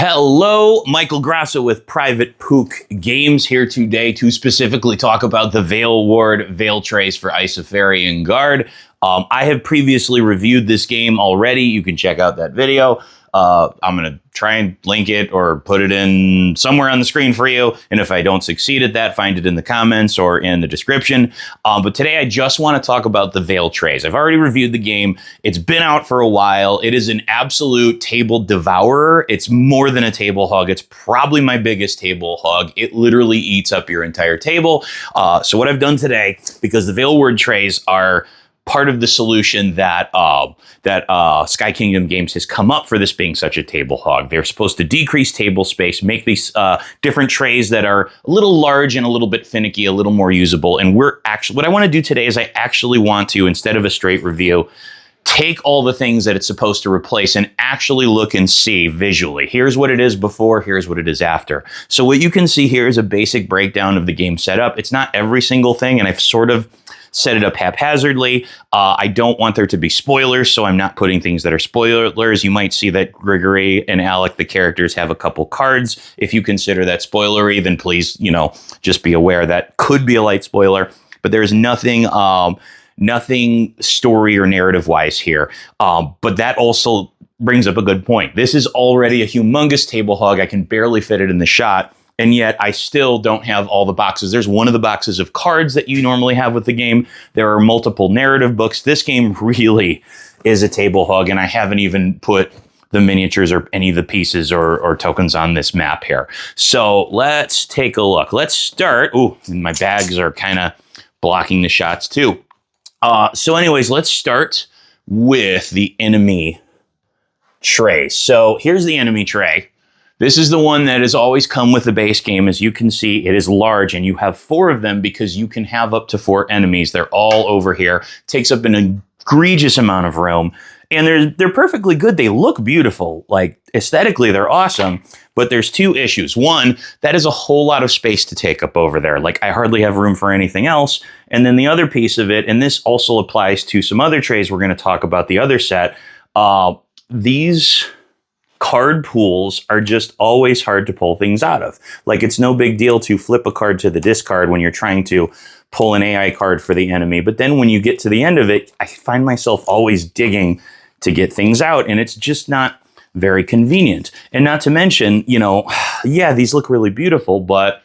Hello, Michael Grasso with Private Pook Games here today to specifically talk about the Veilward Trayz for Isofarian Guard. I have previously reviewed this game already. You can check out that video. I'm going to try and link it or put it in somewhere on the screen for you. And if I don't succeed at that, find it in the comments or in the description. But today I just want to talk about the Veilward Trayz. I've already reviewed the game. It's been out for a while. It is an absolute table devourer. It's more than a table hog. It's probably my biggest table hog. It literally eats up your entire table. So what I've done today, because the Veilward Trayz are part of the solution that Sky Kingdom Games has come up for this being such a table hog. They're supposed to decrease table space, make these different trays that are a little large and a little bit finicky, a little more usable. And what I want to do today is I actually want to, instead of a straight review, take all the things that it's supposed to replace and actually look and see visually. Here's what it is before, here's what it is after. So what you can see here is a basic breakdown of the game setup. It's not every single thing, and I've sort of set it up haphazardly. I don't want there to be spoilers, so I'm not putting things that are spoilers. You might see that Grigory and Alec, the characters, have a couple cards. If you consider that spoilery, then please, just be aware that could be a light spoiler. But there's nothing story or narrative-wise here. But that also brings up a good point. This is already a humongous table hog. I can barely fit it in the shot. And yet I still don't have all the boxes. There's one of the boxes of cards that you normally have with the game. There are multiple narrative books. This game really is a table hog, and I haven't even put the miniatures or any of the pieces or tokens on this map here. So let's take a look. Let's start. Ooh, and my bags are kind of blocking the shots too. So anyways, let's start with the Enemy Trayz. So here's the Enemy Trayz. This is the one that has always come with the base game. As you can see, it is large, and you have 4 of them because you can have up to 4 enemies. They're all over here. Takes up an egregious amount of room, and they're perfectly good. They look beautiful. Like, aesthetically, they're awesome, but there's 2 issues. One, that is a whole lot of space to take up over there. Like, I hardly have room for anything else. And then the other piece of it, and this also applies to some other trays we're going to talk about the other set, these card pools are just always hard to pull things out of. Like, it's no big deal to flip a card to the discard when you're trying to pull an AI card for the enemy. But then when you get to the end of it, I find myself always digging to get things out, and it's just not very convenient. And not to mention, yeah, these look really beautiful, but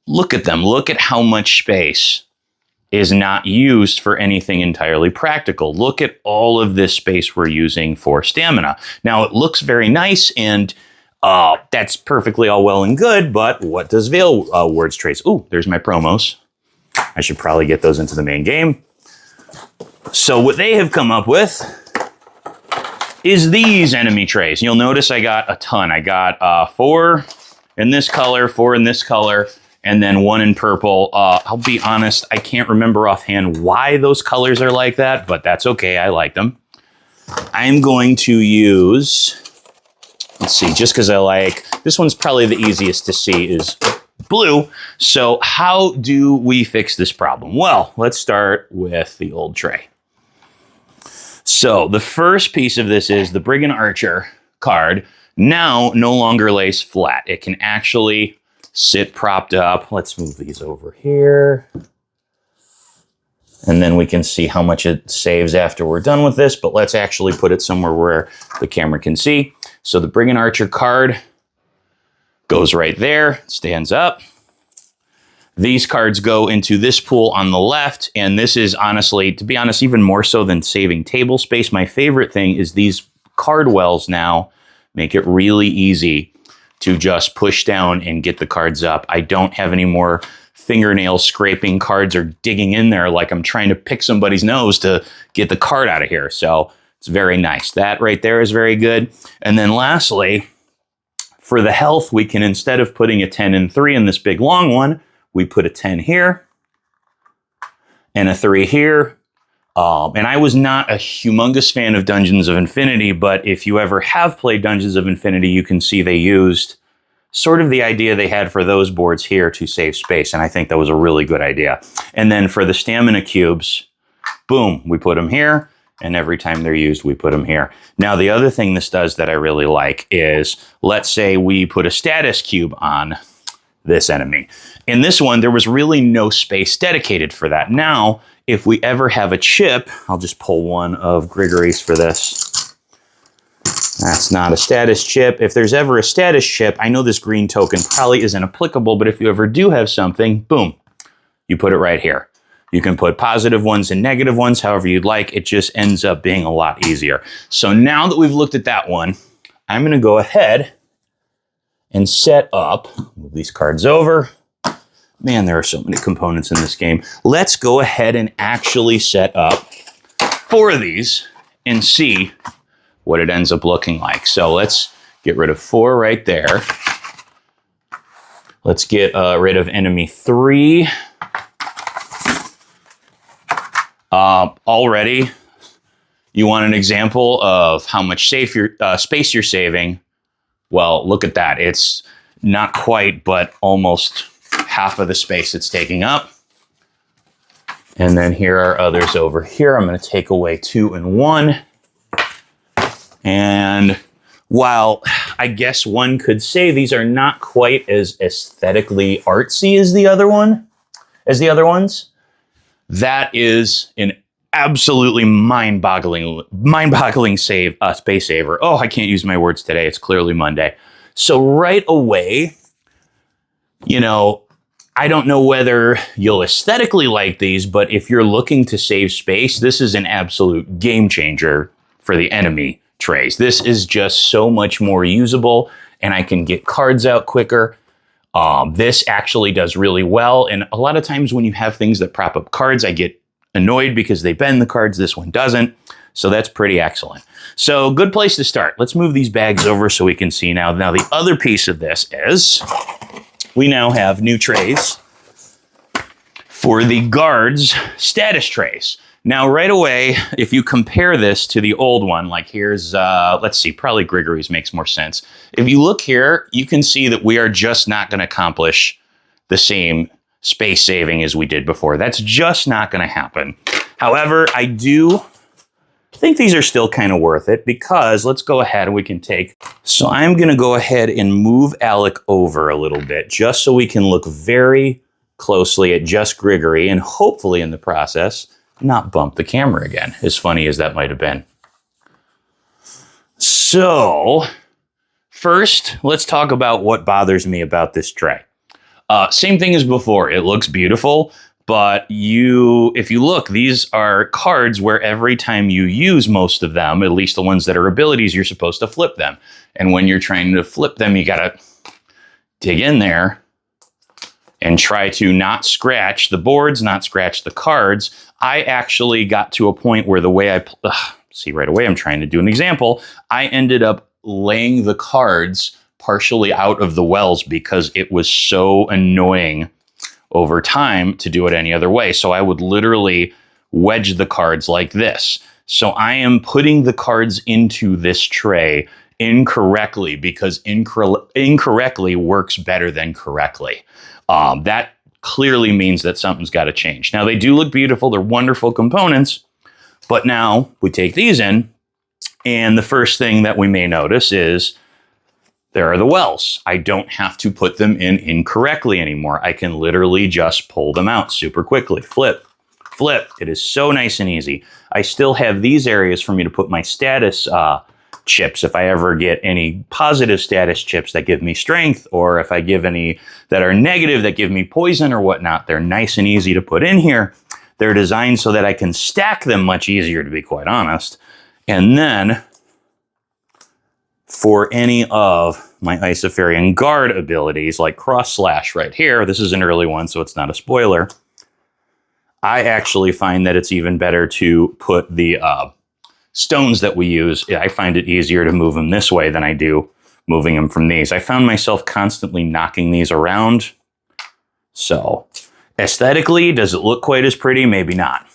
look at them. Look at how much space is not used for anything entirely practical. Look at all of this space we're using for stamina. Now, it looks very nice, and that's perfectly all well and good, but what does Veilward Trayz? Ooh, there's my promos. I should probably get those into the main game. So what they have come up with is these Enemy Trayz. You'll notice I got a ton. I got 4 in this color, 4 in this color, and then 1 in purple. I'll be honest, I can't remember offhand why those colors are like that, but that's okay, I like them. I'm going to use, let's see, just because I like, this one's probably the easiest to see is blue. So how do we fix this problem? Well, let's start with the old tray. So the first piece of this is the Brigand Archer card now no longer lays flat. It can actually sit propped up. Let's move these over here. And then we can see how much it saves after we're done with this, but let's actually put it somewhere where the camera can see. So the Brigand Archer card goes right there, stands up. These cards go into this pool on the left, and this is honestly, to be honest, even more so than saving table space. My favorite thing is these card wells now make it really easy to just push down and get the cards up. I don't have any more fingernail scraping cards or digging in there like I'm trying to pick somebody's nose to get the card out of here. So it's very nice. That right there is very good. And then lastly, for the health, we can, instead of putting a 10 and 3 in this big long one, we put a 10 here and a 3 here. And I was not a humongous fan of Dungeons of Infinity, but if you ever have played Dungeons of Infinity, you can see they used sort of the idea they had for those boards here to save space. And I think that was a really good idea. And then for the stamina cubes, boom, we put them here. and every time they're used, we put them here. Now, the other thing this does that I really like is, let's say we put a status cube on this enemy. In this one, there was really no space dedicated for that. Now, if we ever have a chip, I'll just pull one of Grigory's for this. That's not a status chip. If there's ever a status chip, I know this green token probably isn't applicable, but if you ever do have something, boom, you put it right here. You can put positive ones and negative ones, however you'd like. It just ends up being a lot easier. So now that we've looked at that one, I'm going to go ahead and set up, move these cards over. Man, there are so many components in this game. Let's go ahead and actually set up 4 of these and see what it ends up looking like. So let's get rid of 4 right there. Let's get rid of enemy 3. Already, you want an example of how much space you're saving. Well, look at that. It's not quite, but almost half of the space it's taking up. And then here are others over here. I'm going to take away 2 and 1. And while I guess one could say these are not quite as aesthetically artsy as the other ones, that is an absolutely mind-boggling space saver. Oh, I can't use my words today. It's clearly Monday. So right away, you know, I don't know whether you'll aesthetically like these, but if you're looking to save space, this is an absolute game changer for the Enemy Trayz. This is just so much more usable, and I can get cards out quicker. This actually does really well, and a lot of times when you have things that prop up cards, I get annoyed because they bend the cards. This one doesn't, so that's pretty excellent. So good place to start. Let's move these bags over so we can see now. Now the other piece of this is we now have new trays for the guards status trays. Now right away, if you compare this to the old one, like here's, let's see, probably Grigory's makes more sense. If you look here, you can see that we are just not going to accomplish the same space saving as we did before. That's just not going to happen. However, I do think these are still kind of worth it, because let's go ahead and we can take, so I'm going to go ahead and move Alec over a little bit just so we can look very closely at just Grigory, and hopefully in the process not bump the camera again, as funny as that might have been. So first, let's talk about what bothers me about this tray. Same thing as before. It looks beautiful, but if you look, these are cards where every time you use most of them, at least the ones that are abilities, you're supposed to flip them. And when you're trying to flip them, you gotta dig in there and try to not scratch the boards, not scratch the cards. I actually got to a point where the way see right away, I'm trying to do an example. I ended up laying the cards partially out of the wells because it was so annoying over time to do it any other way. So I would literally wedge the cards like this. So I am putting the cards into this tray incorrectly, because incorrectly works better than correctly. That clearly means that something's got to change. Now, they do look beautiful. They're wonderful components. But now we take these in, and the first thing that we may notice is there are the wells. I don't have to put them in incorrectly anymore. I can literally just pull them out super quickly. Flip, flip. It is so nice and easy. I still have these areas for me to put my status chips if I ever get any positive status chips that give me strength, or if I give any that are negative that give me poison or whatnot. They're nice and easy to put in here. They're designed so that I can stack them much easier, to be quite honest. And then for any of my Isofarian Guard abilities, like Cross Slash right here, this is an early one, so it's not a spoiler. I actually find that it's even better to put the stones that we use. I find it easier to move them this way than I do moving them from these. I found myself constantly knocking these around. So aesthetically, does it look quite as pretty? Maybe not.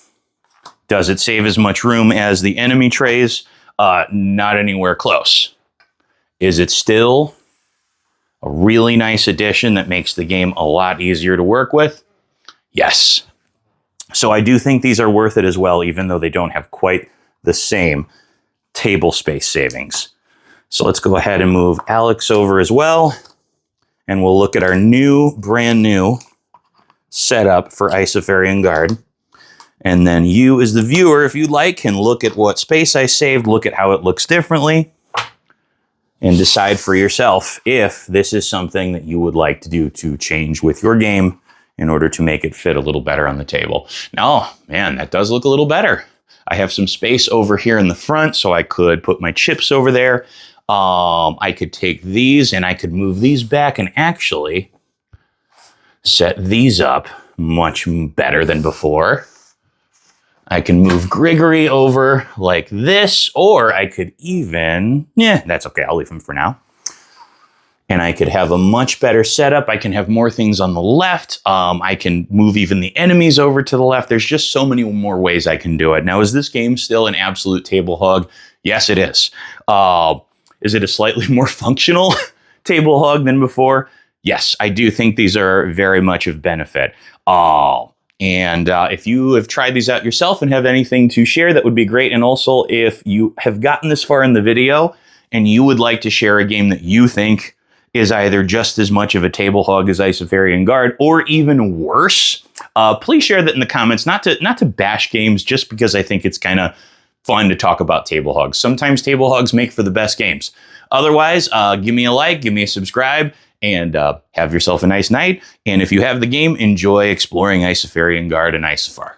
Does it save as much room as the Enemy Trayz? Not anywhere close. Is it still a really nice addition that makes the game a lot easier to work with? Yes. So I do think these are worth it as well, even though they don't have quite the same table space savings. So let's go ahead and move Alex over as well. And we'll look at our brand new setup for Isofarian Guard. And then you as the viewer, if you'd like, can look at what space I saved, look at how it looks differently, and decide for yourself if this is something that you would like to do to change with your game in order to make it fit a little better on the table. Now, man, that does look a little better. I have some space over here in the front, so I could put my chips over there. I could take these and I could move these back and actually set these up much better than before. I can move Grigory over like this, or I could even, that's okay, I'll leave him for now. And I could have a much better setup. I can have more things on the left. I can move even the enemies over to the left. There's just so many more ways I can do it. Now, is this game still an absolute table hog? Yes, it is. Is it a slightly more functional table hog than before? Yes, I do think these are very much of benefit. And if you have tried these out yourself and have anything to share, that would be great. And also, if you have gotten this far in the video and you would like to share a game that you think is either just as much of a table hog as Isofarian Guard or even worse, please share that in the comments. Not to bash games, just because I think it's kind of fun to talk about table hogs. Sometimes table hogs make for the best games. Otherwise, give me a like, give me a subscribe, and have yourself a nice night. And if you have the game, enjoy exploring Isofarian Guard and Isofar.